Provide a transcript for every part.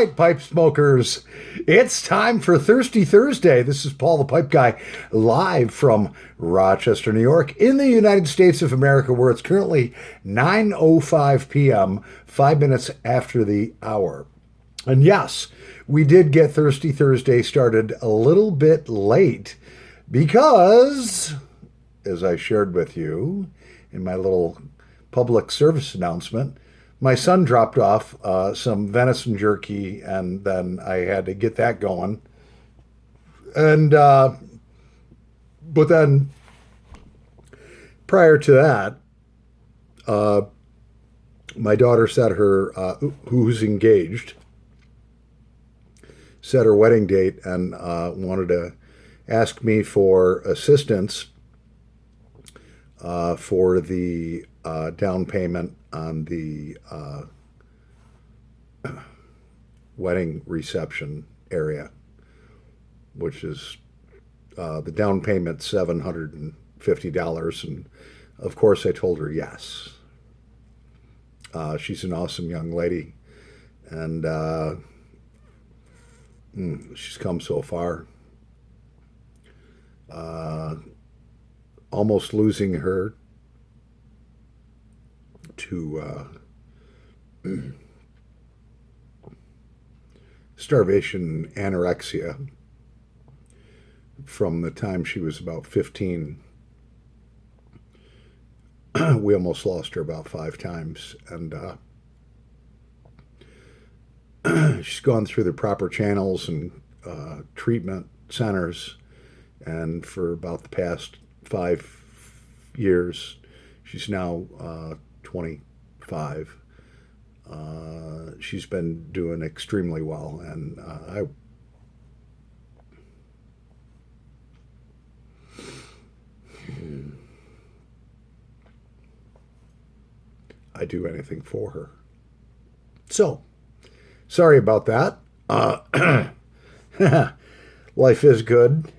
right, pipe smokers, it's time for Thirsty Thursday. This is Paul the Pipe Guy, live from Rochester, New York, in the United States of America, where it's currently 9:05 p.m., 5 minutes after the hour. And yes, we did get Thirsty Thursday started a little bit late because, as I shared with you in my little public service announcement, my son dropped off some venison jerky, and then I had to get that going. And but then prior to that, my daughter set her, who's engaged, set her wedding date and wanted to ask me for assistance for the down payment on the wedding reception area, which is the down payment $750. And of course, I told her yes. She's an awesome young lady, and she's come so far. Almost losing her to starvation, anorexia from the time she was about 15. We almost lost her about 5 times, and she's gone through the proper channels and treatment centers, and for about the past 5 years, she's now 25. She's been doing extremely well, and I do anything for her. So, sorry about that. Life is good.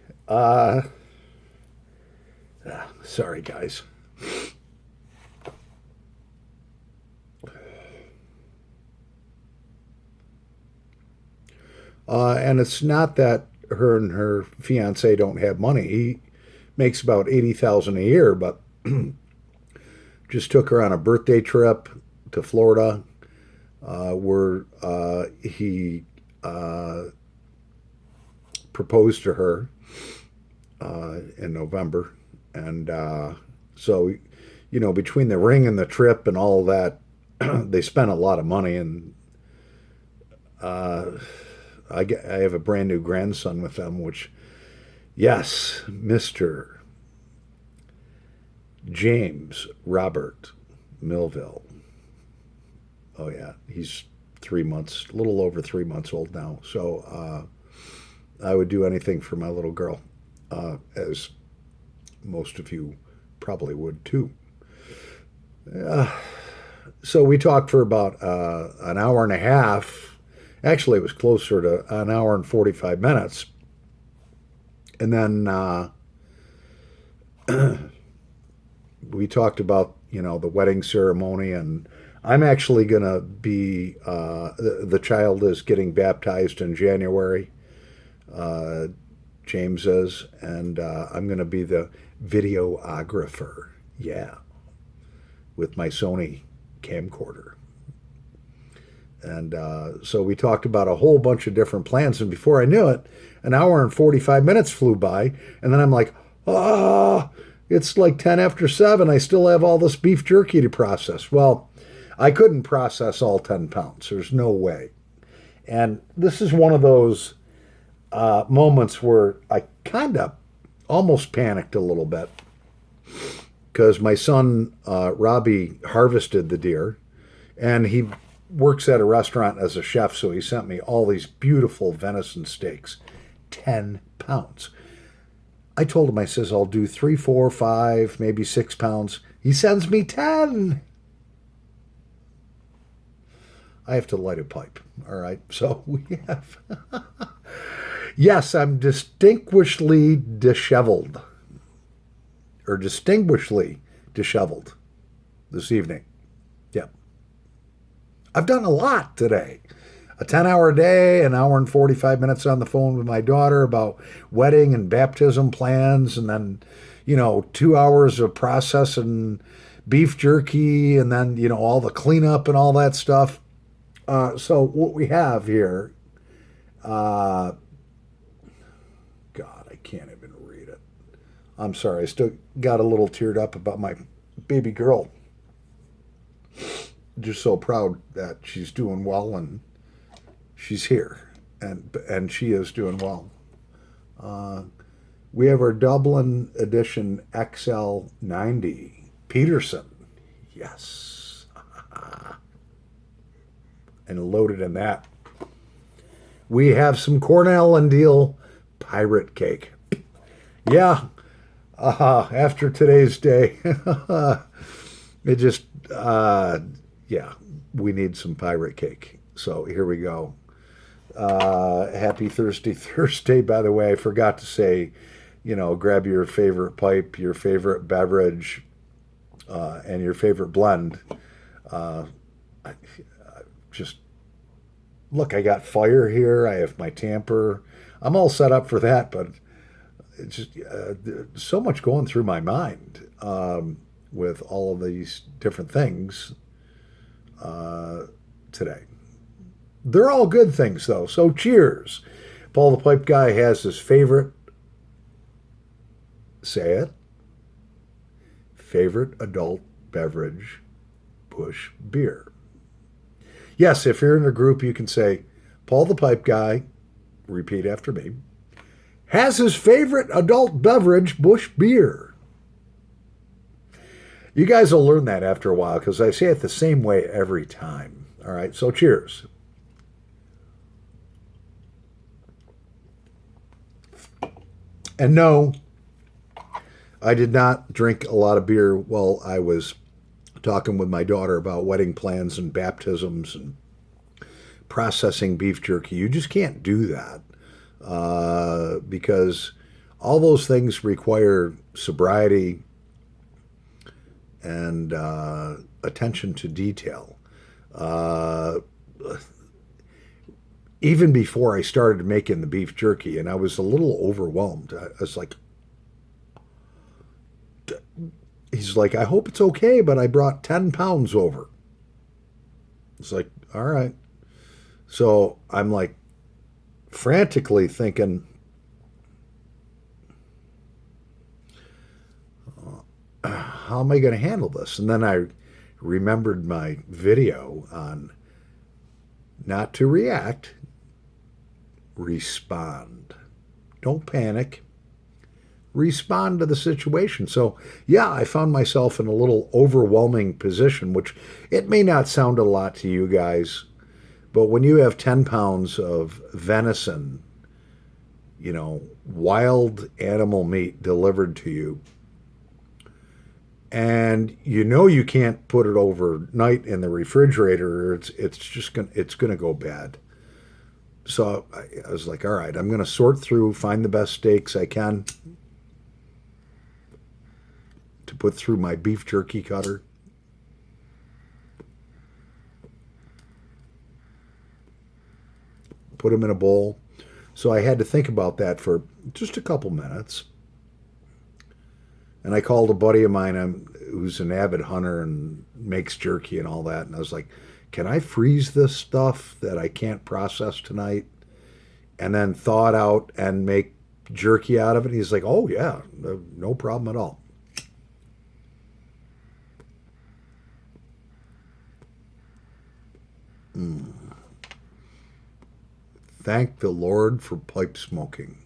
Sorry, guys. And it's not that her and her fiance don't have money. He makes about $80,000 a year, but just took her on a birthday trip to Florida, where he proposed to her in November. And so, you know, between the ring and the trip and all that, they spent a lot of money. And I have a brand new grandson with them, which, yes, Mr. James Robert Millville. Oh, yeah, he's 3 months, a little over 3 months old now. So I would do anything for my little girl, as most of you probably would too. So we talked for about an hour and a half. Actually, it was closer to an hour and 45 minutes. And then we talked about, you know, the wedding ceremony, and I'm actually going to be, the child is getting baptized in January. James is, and I'm going to be the videographer. Yeah. With my Sony camcorder. And so we talked about a whole bunch of different plans. And before I knew it, an hour and 45 minutes flew by. And then I'm like, it's like 10 after 7. I still have all this beef jerky to process. Well, I couldn't process all 10 pounds. There's no way. And this is one of those moments where I kind of almost panicked a little bit, because my son, Robbie, harvested the deer, and he works at a restaurant as a chef, so he sent me all these beautiful venison steaks, 10 pounds. I told him, I says, I'll do 3, 4, 5, maybe 6 pounds. He sends me 10. I have to light a pipe. All right. So we have, yes, I'm distinguishedly disheveled, or distinguishedly disheveled this evening. Yep. I've done a lot today. a 10-hour day, an hour and 45 minutes on the phone with my daughter about wedding and baptism plans, and then, 2 hours of processing beef jerky, and then, all the cleanup and all that stuff. So what we have here, God, I can't even read it. I'm sorry. I still got a little teared up about my baby girl. Just so proud that she's doing well and she's here, and she is doing well. We have our Dublin edition XL90 Peterson. Yes. And loaded in that, we have some Cornell and Deal pirate cake. Yeah. After today's day, it just, yeah, we need some pirate cake. So here we go. Happy Thursday, by the way. I forgot to say, grab your favorite pipe, your favorite beverage, and your favorite blend. Just look, I got fire here. I have my tamper. I'm all set up for that, but it's just so much going through my mind with all of these different things today. They're all good things, though. So cheers. Paul the Pipe Guy has his favorite, say it, favorite adult beverage, Busch beer. Yes, if you're in a group, you can say, Paul the Pipe Guy, repeat after me, has his favorite adult beverage, Busch beer. You guys will learn that after a while because I say it the same way every time. All right, so cheers. And no, I did not drink a lot of beer while I was talking with my daughter about wedding plans and baptisms and processing beef jerky. You just can't do that because all those things require sobriety and attention to detail. Even before I started making the beef jerky, and I was a little overwhelmed. I was like, he's like, I hope it's okay, but I brought 10 pounds over. It's like, all right. So I'm like frantically thinking, how am I going to handle this? And then I remembered my video on not to react, respond. Don't panic. Respond to the situation. So, yeah, I found myself in a little overwhelming position, which it may not sound a lot to you guys, but when you have 10 pounds of venison, wild animal meat delivered to you, and you can't put it overnight in the refrigerator, it's gonna go bad. So I was like, all right, I'm gonna sort through, find the best steaks I can to put through my beef jerky cutter. Put them in a bowl. So I had to think about that for just a couple minutes. And I called a buddy of mine who's an avid hunter and makes jerky and all that. And I was like, can I freeze this stuff that I can't process tonight and then thaw it out and make jerky out of it? And he's like, oh, yeah, no problem at all. Thank the Lord for pipe smoking.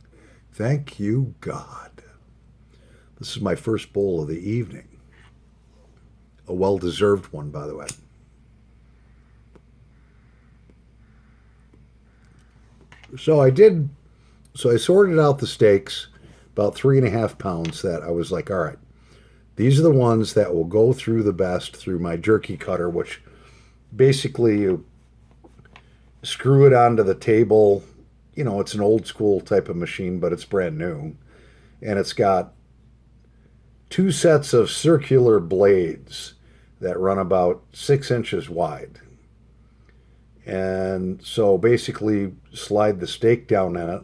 Thank you, God. This is my first bowl of the evening. A well-deserved one, by the way. So I sorted out the steaks, about 3.5 pounds, that I was like, all right, these are the ones that will go through the best through my jerky cutter, which basically you screw it onto the table. It's an old school type of machine, but it's brand new. And it's got 2 sets of circular blades that run about 6 inches wide. And so basically slide the steak down in it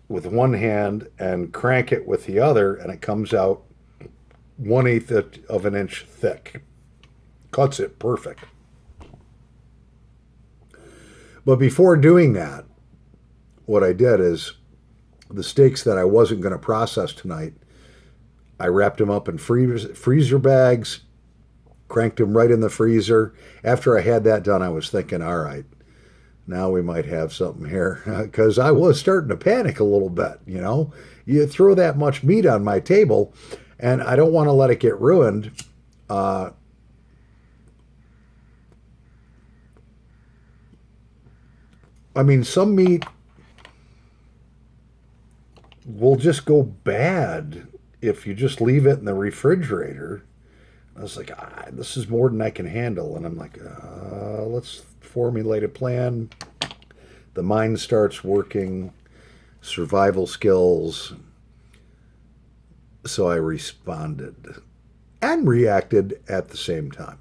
with one hand and crank it with the other, and it comes out 1/8 of an inch thick. Cuts it perfect. But before doing that, what I did is the steaks that I wasn't going to process tonight, I wrapped them up in freezer bags, cranked them right in the freezer. After I had that done, I was thinking, all right, now we might have something here. Because I was starting to panic a little bit, you know. You throw that much meat on my table, and I don't want to let it get ruined. I mean, some meat will just go bad if you just leave it in the refrigerator. I was like, this is more than I can handle. And I'm like, let's formulate a plan. The mind starts working, survival skills. So I responded and reacted at the same time.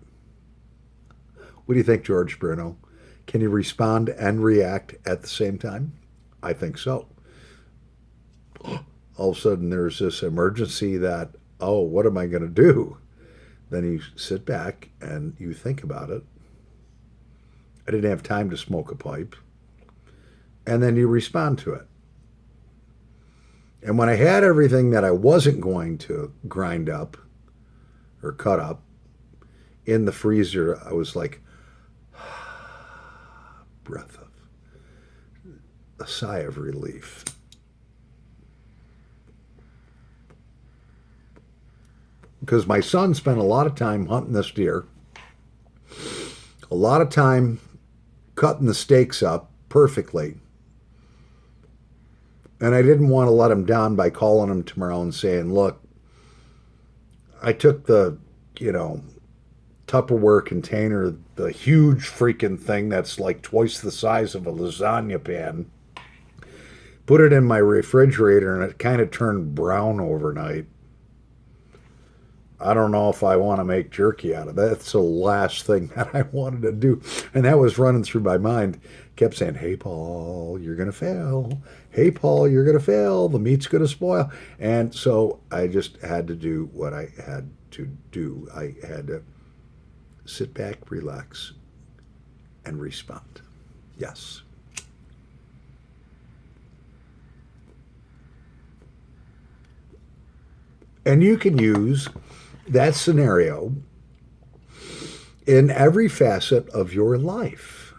What do you think, George Bruno? Can you respond and react at the same time? I think so. All of a sudden, there's this emergency that, oh, what am I going to do? Then you sit back and you think about it. I didn't have time to smoke a pipe. And then you respond to it. And when I had everything that I wasn't going to grind up or cut up in the freezer, I was like, breath of a sigh of relief. Because my son spent a lot of time hunting this deer, a lot of time cutting the steaks up perfectly. And I didn't want to let him down by calling him tomorrow and saying, look, I took the, Tupperware container, the huge freaking thing that's like twice the size of a lasagna pan, put it in my refrigerator, and it kind of turned brown overnight. I don't know if I want to make jerky out of that. That's the last thing that I wanted to do. And that was running through my mind. Kept saying, hey, Paul, you're going to fail. Hey, Paul, you're going to fail. The meat's going to spoil. And so I just had to do what I had to do. I had to sit back, relax, and respond. Yes. And you can use that scenario in every facet of your life,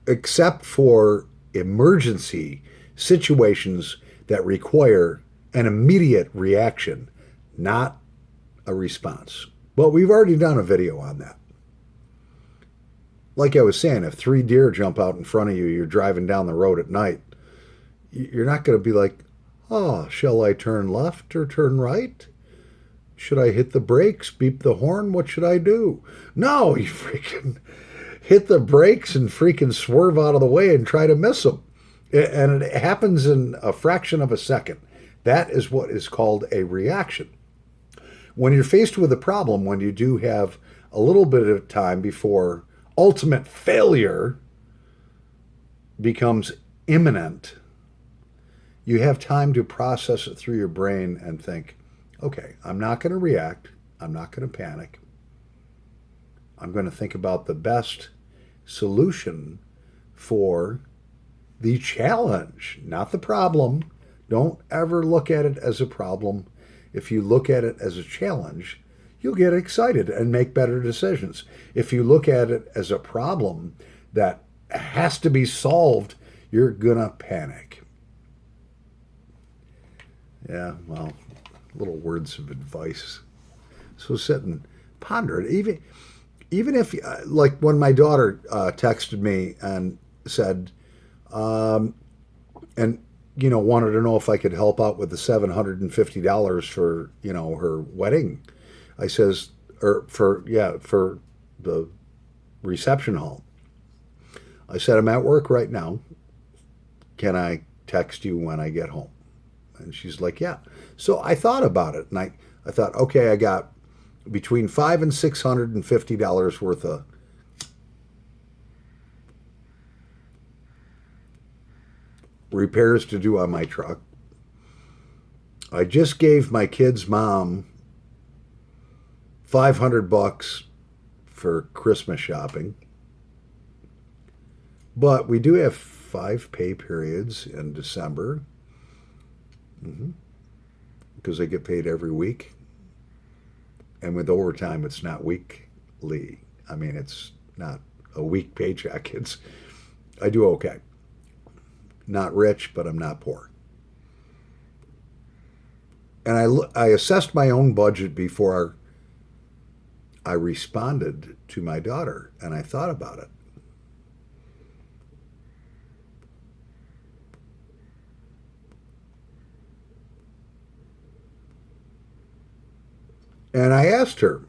except for emergency situations that require an immediate reaction, not a response. But we've already done a video on that. Like I was saying, if 3 deer jump out in front of you, you're driving down the road at night, you're not going to be like, oh, shall I turn left or turn right? Should I hit the brakes, beep the horn? What should I do? No, you freaking hit the brakes and freaking swerve out of the way and try to miss them. And it happens in a fraction of a second. That is what is called a reaction. When you're faced with a problem, when you do have a little bit of time before ultimate failure becomes imminent, you have time to process it through your brain and think, okay, I'm not going to react. I'm not going to panic. I'm going to think about the best solution for the challenge, not the problem. Don't ever look at it as a problem. If you look at it as a challenge, you'll get excited and make better decisions. If you look at it as a problem that has to be solved, you're going to panic. Yeah, well, little words of advice. So sit and ponder it. Even if, like when my daughter texted me and said, wanted to know if I could help out with the $750 for, her wedding. I says, for the reception hall. I said, I'm at work right now. Can I text you when I get home? And she's like, yeah. So I thought about it, and I thought, okay, I got between $500 and $650 worth of repairs to do on my truck. I just gave my kid's mom $500 for Christmas shopping. But we do have 5 pay periods in December. Because they get paid every week. And with overtime, it's not weekly. I mean, it's not a week paycheck. I do okay. Not rich, but I'm not poor. And I assessed my own budget before I responded to my daughter, and I thought about it. And I asked her,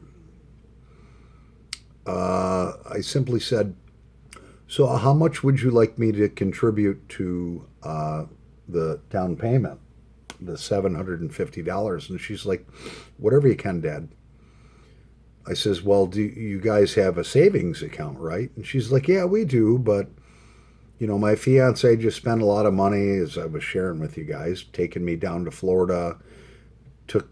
I simply said, so how much would you like me to contribute to the down payment, the $750? And she's like, whatever you can, Dad. I says, well, do you guys have a savings account, right? And she's like, yeah, we do, but my fiance just spent a lot of money, as I was sharing with you guys, taking me down to Florida, took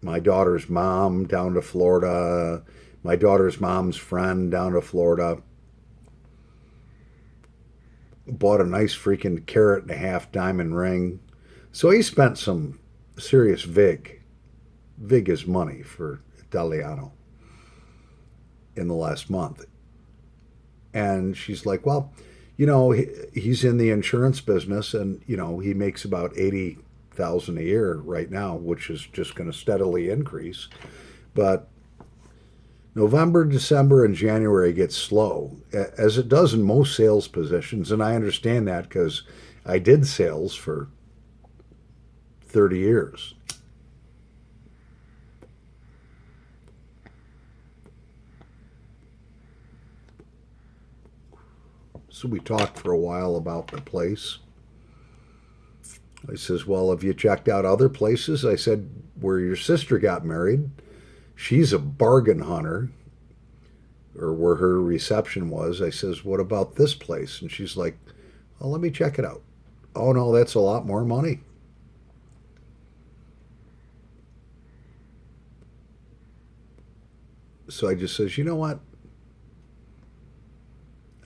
my daughter's mom down to Florida, my daughter's mom's friend down to Florida, bought a nice freaking carat-and-a-half diamond ring. So he spent some serious vig. Vig is money for Italiano in the last month. And she's like, well, he's in the insurance business, and, he makes about $80,000 a year right now, which is just going to steadily increase. But November, December, and January gets slow, as it does in most sales positions. And I understand that because I did sales for 30 years. So we talked for a while about the place. I says, well, have you checked out other places? I said, where your sister got married, she's a bargain hunter, or where her reception was. I says, what about this place? And she's like, oh, let me check it out. Oh, no, that's a lot more money. So I just says, you know what?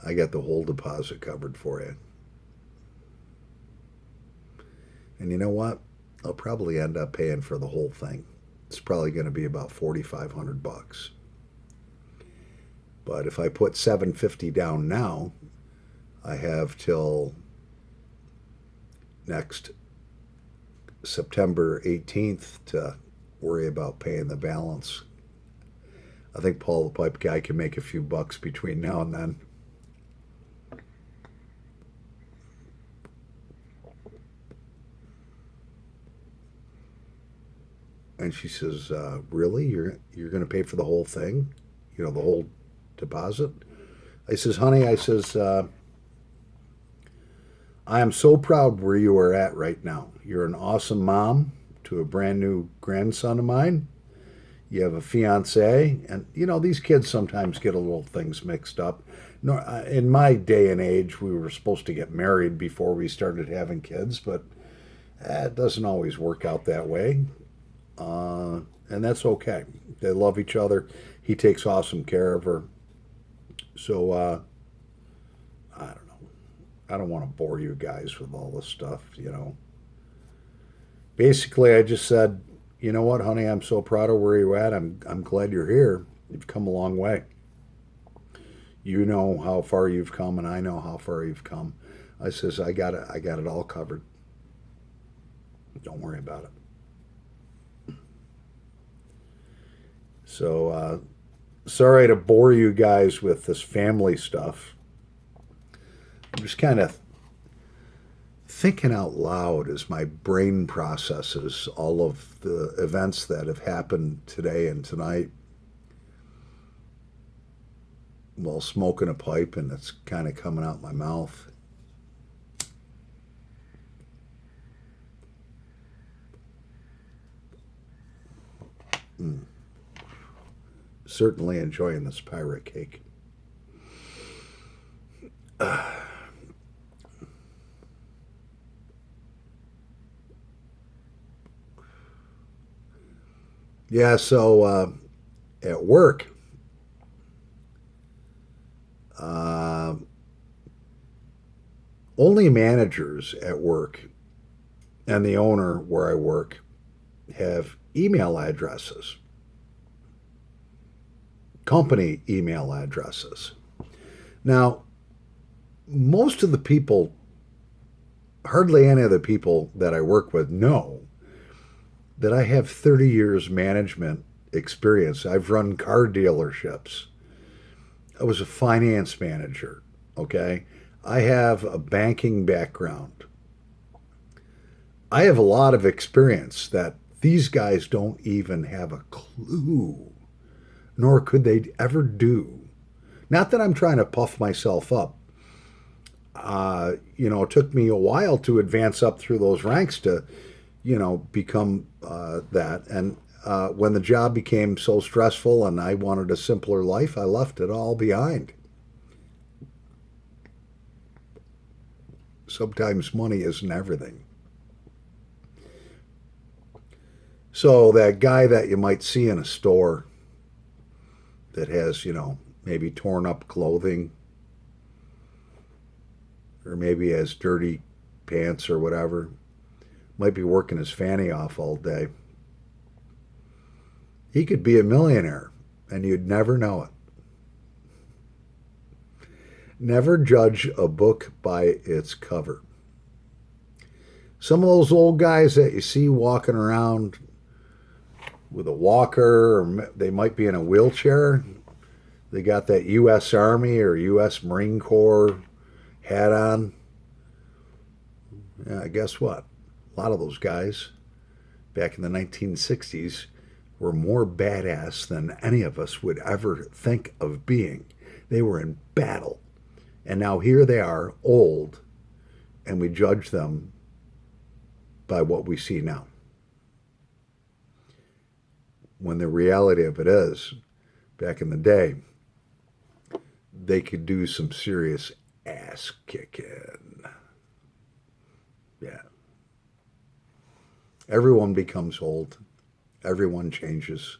I got the whole deposit covered for you. And you know what? I'll probably end up paying for the whole thing. It's probably going to be about $4,500. But if I put $750 down now, I have till next September 18th to worry about paying the balance. I think Paul the Pipe Guy can make a few bucks between now and then. And she says, really? You're going to pay for the whole thing? The whole deposit? I says, honey, I am so proud where you are at right now. You're an awesome mom to a brand new grandson of mine. You have a fiance, and these kids sometimes get a little things mixed up. No, in my day and age, we were supposed to get married before we started having kids, but it doesn't always work out that way. And that's okay. They love each other. He takes awesome care of her. So, I don't know. I don't want to bore you guys with all this stuff, Basically, I just said, you know what, honey, I'm so proud of where you're at. I'm glad you're here. You've come a long way. You know how far you've come, and I know how far you've come. I says, I got it all covered. Don't worry about it. So, sorry to bore you guys with this family stuff. I'm just kind of thinking out loud as my brain processes all of the events that have happened today and tonight while smoking a pipe, and it's kind of coming out my mouth. certainly enjoying this pirate cake. Yeah, so at work, uh, only managers at work and the owner where I work have email addresses, company email addresses. Now, most of the people, hardly any of the people that I work with know that I have 30 years management experience. I've run car dealerships. I was a finance manager, okay? I have a banking background. I have a lot of experience that these guys don't even have a clue, nor could they ever do. Not that I'm trying to puff myself up. It took me a while to advance up through those ranks to, become that. And when the job became so stressful and I wanted a simpler life, I left it all behind. Sometimes money isn't everything. So that guy that you might see in a store that has, maybe torn up clothing or maybe has dirty pants or whatever, might be working his fanny off all day. He could be a millionaire and you'd never know it. Never judge a book by its cover. Some of those old guys that you see walking around with a walker, or they might be in a wheelchair, they got that U.S. Army or U.S. Marine Corps hat on. Yeah, guess what? A lot of those guys back in the 1960s were more badass than any of us would ever think of being. They were in battle. And now here they are, old, and we judge them by what we see now. When the reality of it is, back in the day, they could do some serious ass kicking. Yeah. Everyone becomes old. Everyone changes.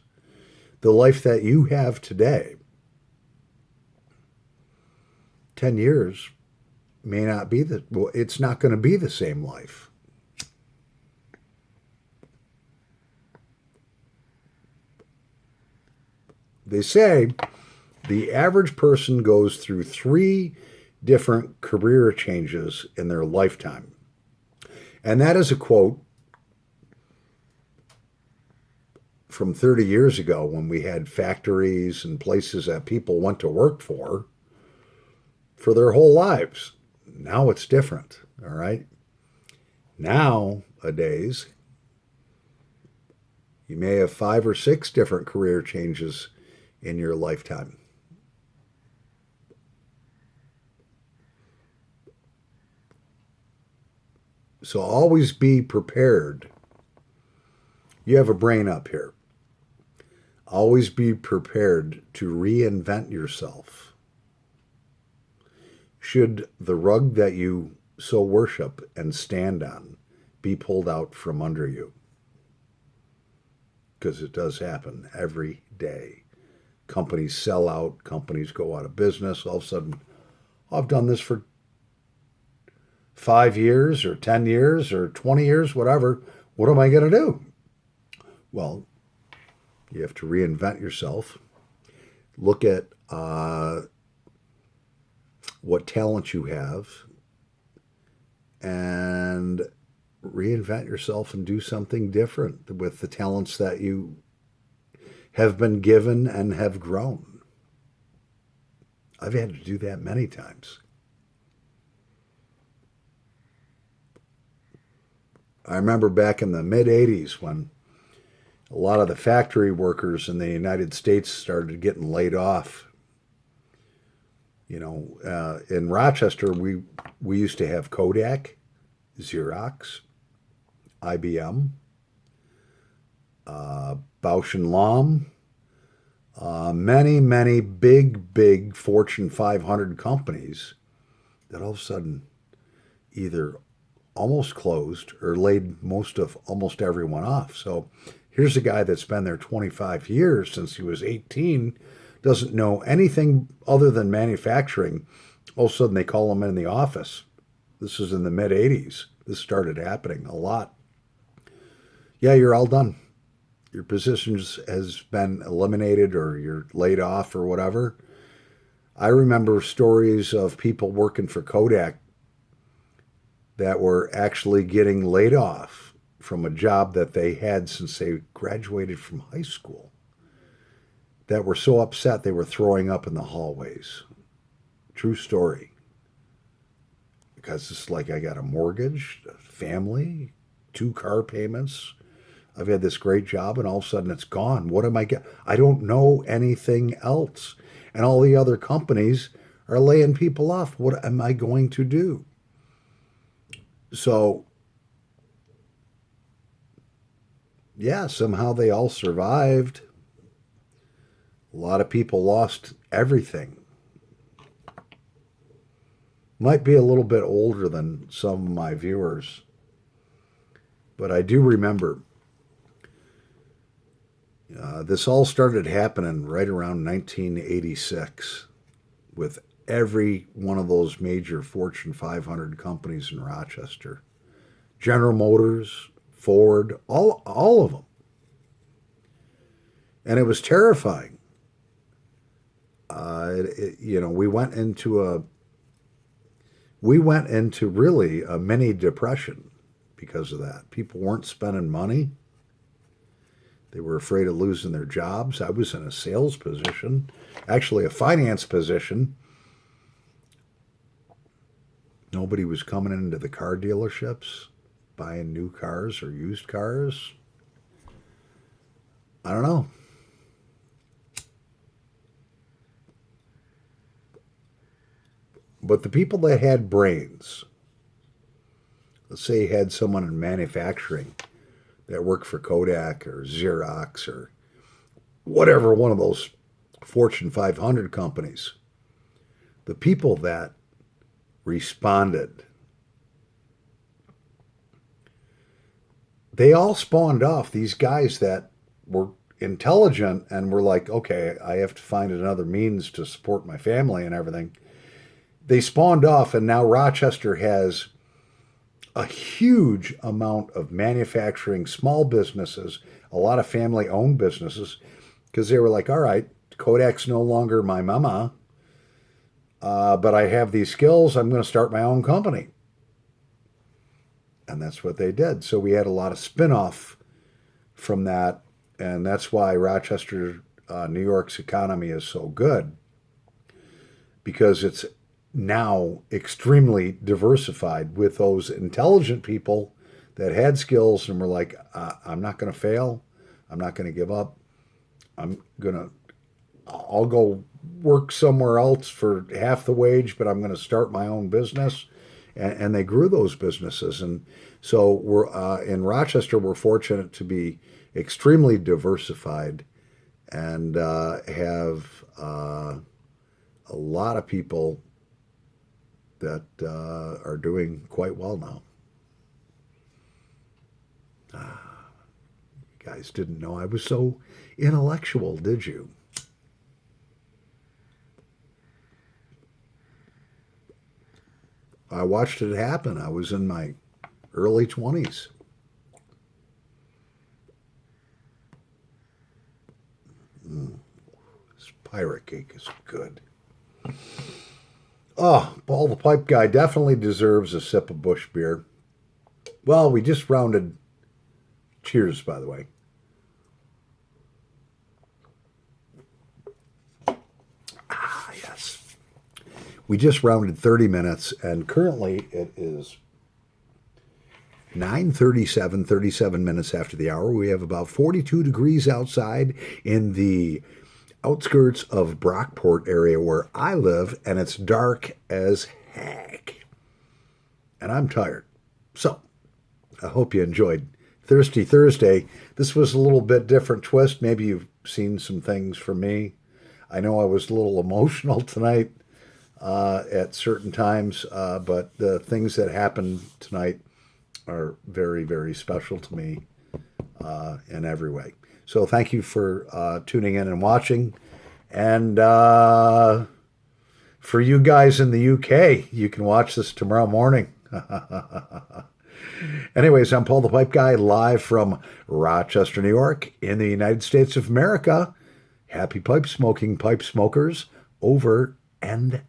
The life that you have today, 10 years may not be it's not going to be the same life. They say the average person goes through 3 different career changes in their lifetime. And that is a quote from 30 years ago when we had factories and places that people went to work for their whole lives. Now it's different, all right? Nowadays, you may have 5 or 6 different career changes in your lifetime. So always be prepared. You have a brain up here. Always be prepared to reinvent yourself. Should the rug that you so worship and stand on be pulled out from under you? Because it does happen every day. Companies sell out, companies go out of business. All of a sudden, I've done this for 5 years or 10 years or 20 years, whatever. What am I going to do? Well, you have to reinvent yourself. Look at what talent you have and reinvent yourself and do something different with the talents that you have been given and have grown. I've had to do that many times. I remember back in the mid-'80s when a lot of the factory workers in the United States started getting laid off. In Rochester, we used to have Kodak, Xerox, IBM, Bausch and Lomb, Many, many big Fortune 500 companies that all of a sudden either almost closed or laid almost everyone off. So here's a guy that's been there 25 years since he was 18, doesn't know anything other than manufacturing. All of a sudden they call him in the office. This is in the mid 80s. This started happening a lot. Yeah, you're all done. Your position has been eliminated or you're laid off or whatever. I remember stories of people working for Kodak that were actually getting laid off from a job that they had since they graduated from high school, that were so upset they were throwing up in the hallways. True story. Because it's like I got a mortgage, a family, 2 car payments. I've had this great job and all of a sudden it's gone. What am I getting? I don't know anything else. And all the other companies are laying people off. What am I going to do? So, yeah, somehow they all survived. A lot of people lost everything. Might be a little bit older than some of my viewers, but I do remember this all started happening right around 1986 with every one of those major Fortune 500 companies in Rochester. General Motors, Ford, all of them. And it was terrifying. We went into really a mini depression because of that. People weren't spending money. They were afraid of losing their jobs. I was in a sales position, actually a finance position. Nobody was coming into the car dealerships, buying new cars or used cars. I don't know. But the people that had brains, let's say you had someone in manufacturing that worked for Kodak or Xerox or whatever one of those Fortune 500 companies, the people that responded, they all spawned off these guys that were intelligent and were like, okay, I have to find another means to support my family and everything. They spawned off, and now Rochester has a huge amount of manufacturing, small businesses, a lot of family-owned businesses, because they were like, all right, Kodak's no longer my mama, but I have these skills. I'm going to start my own company. And that's what they did. So we had a lot of spin-off from that, and that's why Rochester, New York's economy is so good, because it's now extremely diversified with those intelligent people that had skills and were like, I'm not going to fail. I'm not going to give up. I'll go work somewhere else for half the wage, but I'm going to start my own business. And they grew those businesses. And so we're in Rochester, we're fortunate to be extremely diversified and have a lot of people that are doing quite well now. You guys didn't know I was so intellectual, did you? I watched it happen. I was in my early 20s. This pirate cake is good. Oh, Paul the Pipe Guy definitely deserves a sip of Busch beer. Well, we just rounded... Cheers, by the way. Ah, yes. We just rounded 30 minutes, and currently it is 9:37, 37 minutes after the hour. We have about 42 degrees outside in the outskirts of Brockport area where I live, and it's dark as heck. And I'm tired. So, I hope you enjoyed Thirsty Thursday. This was a little bit different twist. Maybe you've seen some things from me. I know I was a little emotional tonight at certain times, but the things that happened tonight are very, very special to me in every way. So thank you for tuning in and watching. And for you guys in the UK, you can watch this tomorrow morning. Anyways, I'm Paul the Pipe Guy, live from Rochester, New York, in the United States of America. Happy pipe smoking, pipe smokers, over and